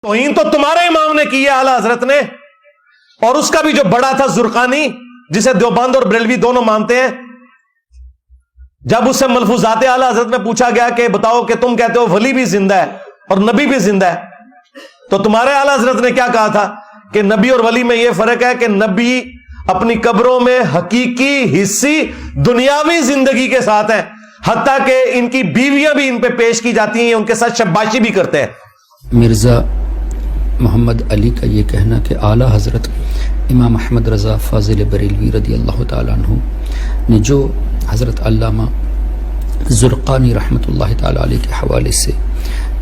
توہین تو تمہارے امام نے کی ہے اعلی حضرت نے، اور اس کا بھی جو بڑا تھا زرقانی، جسے دیوبند اور بریلوی دونوں مانتے ہیں، جب اس سے ملفوظات اعلی حضرت میں پوچھا گیا کہ بتاؤ کہ تم کہتے ہو ولی بھی زندہ ہے اور نبی بھی زندہ ہے، تو تمہارے اعلی حضرت نے کیا کہا تھا کہ نبی اور ولی میں یہ فرق ہے کہ نبی اپنی قبروں میں حقیقی حصی دنیاوی زندگی کے ساتھ ہیں، حتیٰ کہ ان کی بیویاں بھی ان پہ پیش کی جاتی ہیں، ان کے ساتھ شباشی بھی کرتے ہیں۔ مرزا محمد علی کا یہ کہنا کہ اعلیٰ حضرت امام احمد رضا فاضل بریلوی رضی اللہ تعالیٰ عنہ نے جو حضرت علامہ زرقانی رحمۃ اللہ تعالیٰ علیہ کے حوالے سے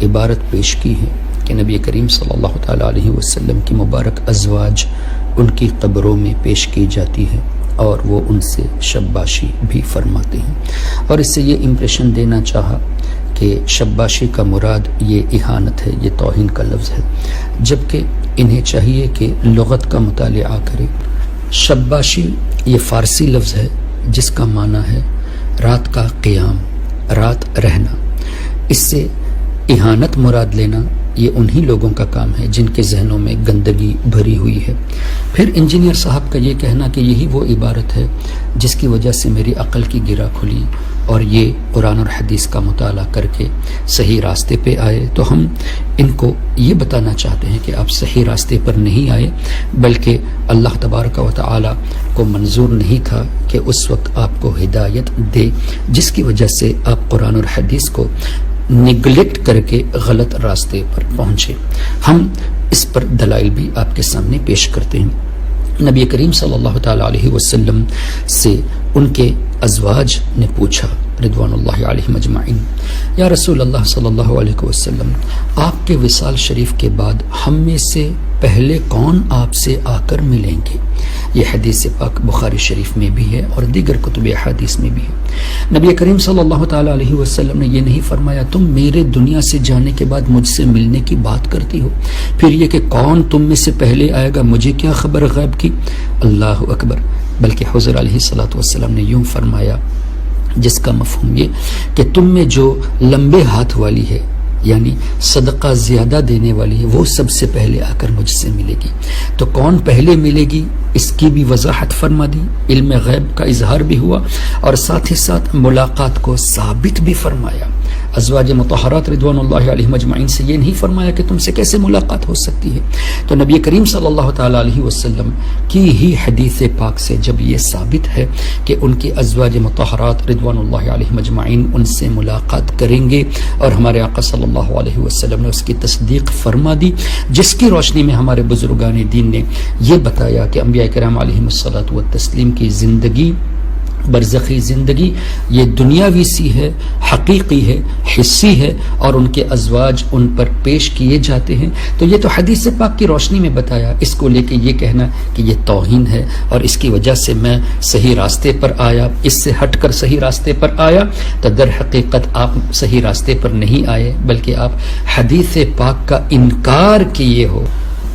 عبارت پیش کی ہے کہ نبی کریم صلی اللہ تعالیٰ علیہ وسلم کی مبارک ازواج ان کی قبروں میں پیش کی جاتی ہے اور وہ ان سے شباشی بھی فرماتے ہیں، اور اس سے یہ امپریشن دینا چاہا کہ شباشی کا مراد یہ اہانت ہے، یہ توہین کا لفظ ہے، جبکہ انہیں چاہیے کہ لغت کا مطالعہ کرے۔ شباشی یہ فارسی لفظ ہے جس کا معنی ہے رات کا قیام، رات رہنا۔ اس سے اہانت مراد لینا یہ انہی لوگوں کا کام ہے جن کے ذہنوں میں گندگی بھری ہوئی ہے۔ پھر انجینئر صاحب کا یہ کہنا کہ یہی وہ عبارت ہے جس کی وجہ سے میری عقل کی گرہ کھلی اور یہ قرآن اور حدیث کا مطالعہ کر کے صحیح راستے پہ آئے، تو ہم ان کو یہ بتانا چاہتے ہیں کہ آپ صحیح راستے پر نہیں آئے، بلکہ اللہ تبارک و تعالی کو منظور نہیں تھا کہ اس وقت آپ کو ہدایت دے، جس کی وجہ سے آپ قرآن اور حدیث کو نگلیکٹ کر کے غلط راستے پر پہنچے۔ ہم اس پر دلائل بھی آپ کے سامنے پیش کرتے ہیں۔ نبی کریم صلی اللہ تعالی علیہ وسلم سے ان کے ازواج نے پوچھا رضوان اللہ علیہم اجمعین، یا رسول اللہ صلی اللہ علیہ وسلم، آپ کے وصال شریف کے بعد ہم میں سے پہلے کون آپ سے آ کر ملیں گے؟ یہ حدیث پاک بخاری شریف میں بھی ہے اور دیگر کتب احادیث میں بھی ہے۔ نبی کریم صلی اللہ تعالی علیہ وسلم نے یہ نہیں فرمایا تم میرے دنیا سے جانے کے بعد مجھ سے ملنے کی بات کرتی ہو، پھر یہ کہ کون تم میں سے پہلے آئے گا مجھے کیا خبر غیب کی؟ اللہ اکبر۔ بلکہ حضور علیہ الصلوۃ والسلام نے یوں فرمایا جس کا مفہوم یہ کہ تم میں جو لمبے ہاتھ والی ہے، یعنی صدقہ زیادہ دینے والی ہے، وہ سب سے پہلے آ کر مجھ سے ملے گی۔ تو کون پہلے ملے گی اس کی بھی وضاحت فرما دی، علم غیب کا اظہار بھی ہوا اور ساتھ ہی ساتھ ملاقات کو ثابت بھی فرمایا۔ ازواج مطہرات رضوان اللہ علیہم اجمعین سے یہ نہیں فرمایا کہ تم سے کیسے ملاقات ہو سکتی ہے۔ تو نبی کریم صلی اللہ تعالی علیہ وسلم کی ہی حدیث پاک سے جب یہ ثابت ہے کہ ان کی ازواج مطہرات رضوان اللہ علیہم اجمعین ان سے ملاقات کریں گے، اور ہمارے آقا صلی اللہ علیہ وسلم نے اس کی تصدیق فرما دی، جس کی روشنی میں ہمارے بزرگان دین نے یہ بتایا کہ انبیاء کرام علیہم الصلاۃ والتسلیم کی زندگی، برزخی زندگی، یہ دنیاوی سی ہے، حقیقی ہے، حصی ہے، اور ان کے ازواج ان پر پیش کیے جاتے ہیں۔ تو یہ تو حدیث پاک کی روشنی میں بتایا، اس کو لے کے یہ کہنا کہ یہ توہین ہے اور اس کی وجہ سے میں صحیح راستے پر آیا، اس سے ہٹ کر صحیح راستے پر آیا، تو در حقیقت آپ صحیح راستے پر نہیں آئے بلکہ آپ حدیث پاک کا انکار کیے ہو۔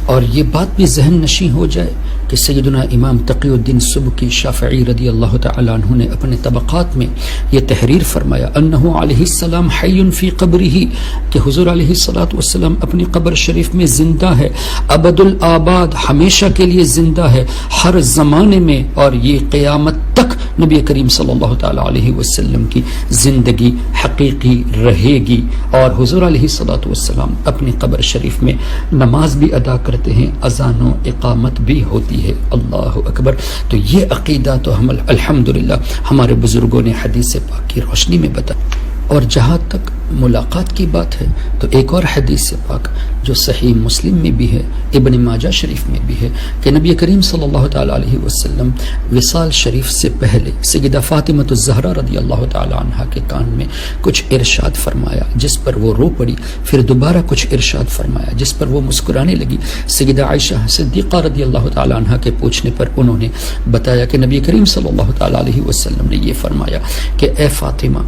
اور یہ بات بھی ذہن نشین ہو جائے کہ سیدنا امام تقی الدین سبکی شافعی رضی اللہ تعالی عنہ نے اپنے طبقات میں یہ تحریر فرمایا انہ علیہ السلام حی فی قبرہ، کہ حضور علیہ الصلوۃ والسلام اپنی قبر شریف میں زندہ ہے، ابد الآباد، ہمیشہ کے لیے زندہ ہے، ہر زمانے میں، اور یہ قیامت تک نبی کریم صلی اللہ تعالی علیہ وسلم کی زندگی حقیقی رہے گی۔ اور حضور علیہ الصلوۃ والسلام اپنی قبر شریف میں نماز بھی ادا کرتے ہیں، اذان و اقامت بھی ہوتی ہے۔ اللہ اکبر۔ تو یہ عقیدہ تو ہم الحمدللہ ہمارے بزرگوں نے حدیث پاک کی روشنی میں بتایا۔ اور جہاں تک ملاقات کی بات ہے تو ایک اور حدیث پاک جو صحیح مسلم میں بھی ہے، ابن ماجہ شریف میں بھی ہے، کہ نبی کریم صلی اللہ تعالی علیہ وسلم وصال شریف سے پہلے سیدہ فاطمہ الزہرا رضی اللہ تعالی عنہا کے کان میں کچھ ارشاد فرمایا جس پر وہ رو پڑی، پھر دوبارہ کچھ ارشاد فرمایا جس پر وہ مسکرانے لگی۔ سیدہ عائشہ صدیقہ رضی اللہ تعالی عنہا کے پوچھنے پر انہوں نے بتایا کہ نبی کریم صلی اللہ تعالی علیہ وسلم نے یہ فرمایا کہ اے فاطمہ،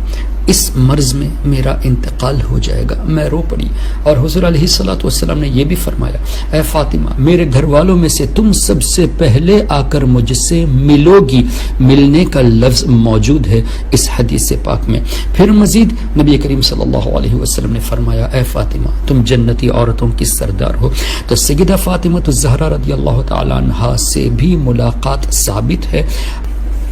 اس مرض میں میرا انتقال ہو جائے گا۔ میں رو پڑی، اور حضور علیہ الصلوۃ والسلام نے یہ بھی فرمایا، اے فاطمہ میرے گھر والوں میں سے تم سب سے پہلے آ کر مجھ سے ملو گی۔ ملنے کا لفظ موجود ہے اس حدیث پاک میں۔ پھر مزید نبی کریم صلی اللہ علیہ وسلم نے فرمایا، اے فاطمہ تم جنتی عورتوں کی سردار ہو۔ تو سیدہ فاطمہ الزہرا رضی اللہ تعالی عنہا سے بھی ملاقات ثابت ہے۔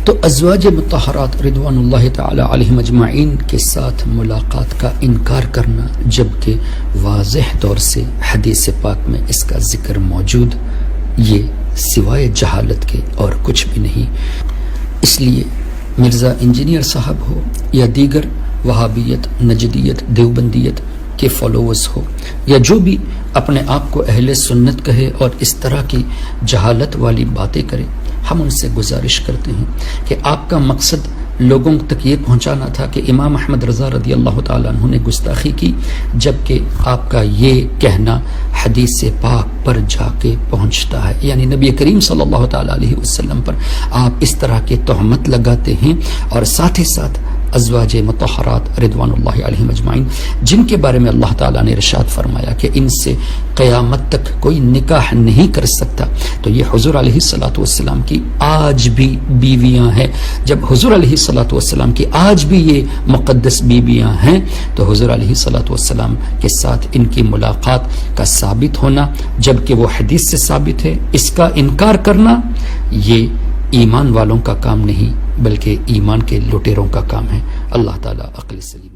تو ازواج مطہرات رضوان اللہ تعالی علیہم اجمعین کے ساتھ ملاقات کا انکار کرنا، جبکہ واضح طور سے حدیث پاک میں اس کا ذکر موجود، یہ سوائے جہالت کے اور کچھ بھی نہیں۔ اس لیے مرزا انجینئر صاحب ہو یا دیگر وہابیت، نجدیت، دیوبندیت کے فالوورز ہو، یا جو بھی اپنے آپ کو اہل سنت کہے اور اس طرح کی جہالت والی باتیں کرے، ہم ان سے گزارش کرتے ہیں کہ آپ کا مقصد لوگوں تک یہ پہنچانا تھا کہ امام احمد رضا رضی اللہ تعالیٰ عنہ نے گستاخی کی، جبکہ آپ کا یہ کہنا حدیث پاک پر جا کے پہنچتا ہے، یعنی نبی کریم صلی اللہ تعالیٰ علیہ وسلم پر آپ اس طرح کے تہمت لگاتے ہیں، اور ساتھ ہی ساتھ ازواج مطہرات رضوان اللہ علیہم اجمعین جن کے بارے میں اللہ تعالیٰ نے ارشاد فرمایا کہ ان سے قیامت تک کوئی نکاح نہیں کر سکتا، تو یہ حضور علیہ الصلوۃ والسلام کی آج بھی بیویاں ہیں۔ جب حضور علیہ الصلوۃ والسلام کی آج بھی یہ مقدس بیویاں ہیں، تو حضور علیہ الصلوۃ والسلام کے ساتھ ان کی ملاقات کا ثابت ہونا، جبکہ وہ حدیث سے ثابت ہے، اس کا انکار کرنا یہ ایمان والوں کا کام نہیں بلکہ ایمان کے لٹیروں کا کام ہے۔ اللہ تعالیٰ عقل سلیم